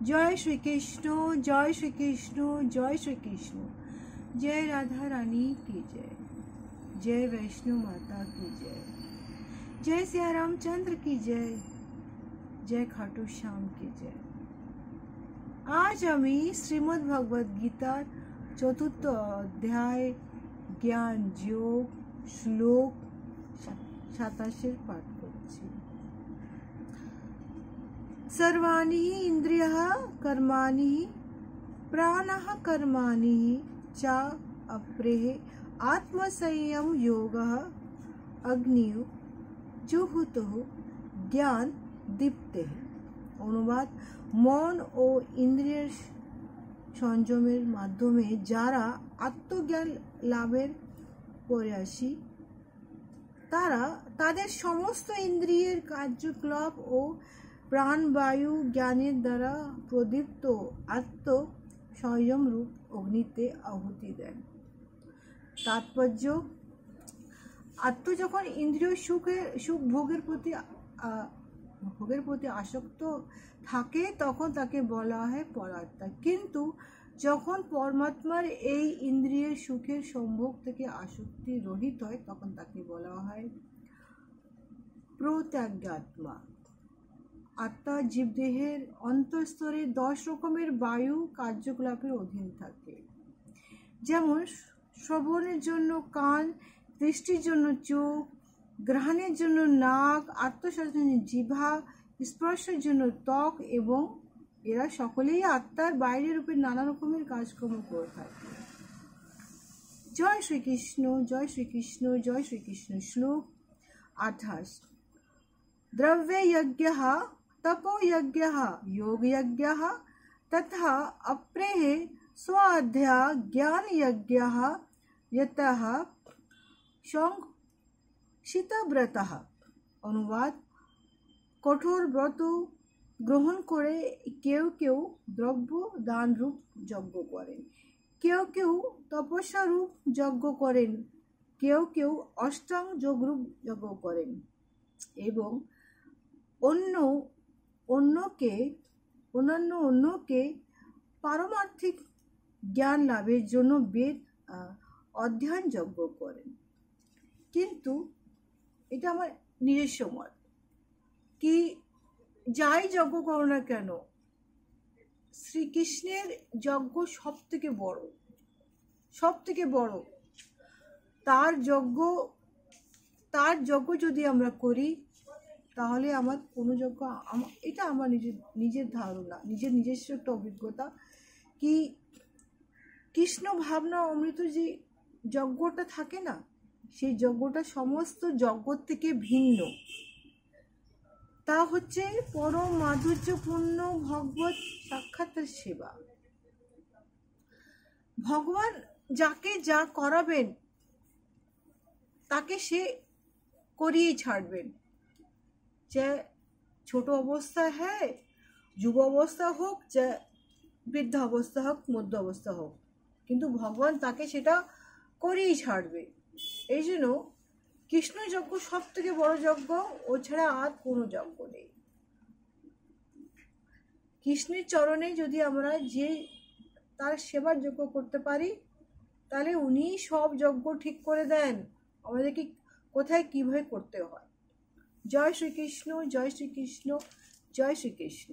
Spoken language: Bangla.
जय श्री कृष्ण, जय श्री कृष्ण, जय श्री कृष्ण। जय राधा रानी की जय, जय वैष्णो माता की जय, जय सिया रामचंद्र की जय, जय खाटू श्याम की जय। आज আমি শ্রীমদ্ ভগবদ গীতার চতুর্থ অধ্যায় জ্ঞান যোগ শ্লোক 27 পাঠ করছি। सर्वाणि इंद्रियः कर्माणि प्राणः कर्माणि च अप्रेः आत्मसंयम योगः अग्नियो जुहुतः ज्ञान दीप्तेः। অনুবাদ, মন ও ইন্দ্রিয়ের সংযমের মাধ্যমে যারা আত্মজ্ঞান লাভের প্রয়াসী তাদের সমস্ত ইন্দ্রিয়ের কার্যকলাপ ও প্রাণবায়ু জ্ঞানের দ্বারা প্রদীপ্ত আত্ম সংযম রূপ অগ্নিতে আহুতি দেন। তাৎপর্য, আত্ম যখন ইন্দ্রিয় সুখ ভোগের প্রতি আসক্ত থাকে তখন তাকে বলা হয় পরাত্মা, কিন্তু যখন পরমাত্মার এই ইন্দ্রিয়ের সুখের সম্ভোগ থেকে আসক্তি রহিত হয় তখন তাকে বলা হয় প্রত্যাজ্ঞাত্মা। আত্মা জীবদেহের অন্তঃস্তরে 10 রকমের বায়ু কার্যকলাপের অধীন থাকে, যেমন শ্রবণের জন্য কান, দৃষ্টির জন্য চোখ, গ্রহণের জন্য নাক, আত্মসাতের জন্য জিহ্বা, স্পর্শের জন্য ত্বক, এবং এরা সকলেই আত্মার বাইরের রূপে নানা রকমের কাজকর্ম করে থাকে। জয় শ্রীকৃষ্ণ, জয় শ্রীকৃষ্ণ, জয় শ্রীকৃষ্ণ। শ্লোক 28। द्रव्य यज्ञः तपो यज्ञः योग यज्ञः तथा अप्रेः स्वाध्याय ज्ञान यज्ञः यतः সংশিতব্রতः। অনুবাদ, কঠোর ব্রত গ্রহণ করে কেউ কেউ দ্রব্য দান রূপ যজ্ঞ করেন, কেউ কেউ তপস্যা রূপ যজ্ঞ করেন, কেউ কেউ অষ্টাঙ্গ যোগ রূপ যজ্ঞ করেন, এবং অন্যকে পারমার্থিক জ্ঞান লাভের জন্য বেদ অধ্যয়ন যজ্ঞ করেন। কিন্তু এটা আমার নিজস্ব মত, কি যাই যজ্ঞ করো না কেন শ্রীকৃষ্ণের যজ্ঞ সব থেকে বড়। তার যজ্ঞ যদি আমরা করি তাহলে আমার কোনো যজ্ঞ, এটা আমার নিজের ধারণা, নিজস্ব একটা অভিজ্ঞতা, কি কৃষ্ণ ভাবনা অমৃত যে যজ্ঞটা থাকে না, সেই যজ্ঞটা সমস্ত যজ্ঞ থেকে ভিন্ন। তা হচ্ছে পরম মাধুর্যপূর্ণ ভগবত সাক্ষাতের সেবা। ভগবান যাকে যা করাবেন তাকে সে করিয়েই ছাড়বেন, चाहे छोट अवस्था है, युव अवस्था হোক, चाहे বৃদ্ধ অবস্থা হোক, মধ্য অবস্থা হোক, কিন্তু ভগবান তাকে সেটা করেই ছাড়বে। এই জন্য কৃষ্ণ যজ্ঞ সব থেকে বড় যজ্ঞ, ও ছাড়া আর কোনো যজ্ঞ নেই। কৃষ্ণের চরণে যদি আমরা যে তার সেবার যজ্ঞ করতে পারি তাহলে উনি সব যজ্ঞ ঠিক করে দেন আমাদেরকে কোথায় কিভাবে করতে হয়। জয় শ্রীকৃষ্ণ, জয় শ্রীকৃষ্ণ, জয় শ্রীকৃষ্ণ।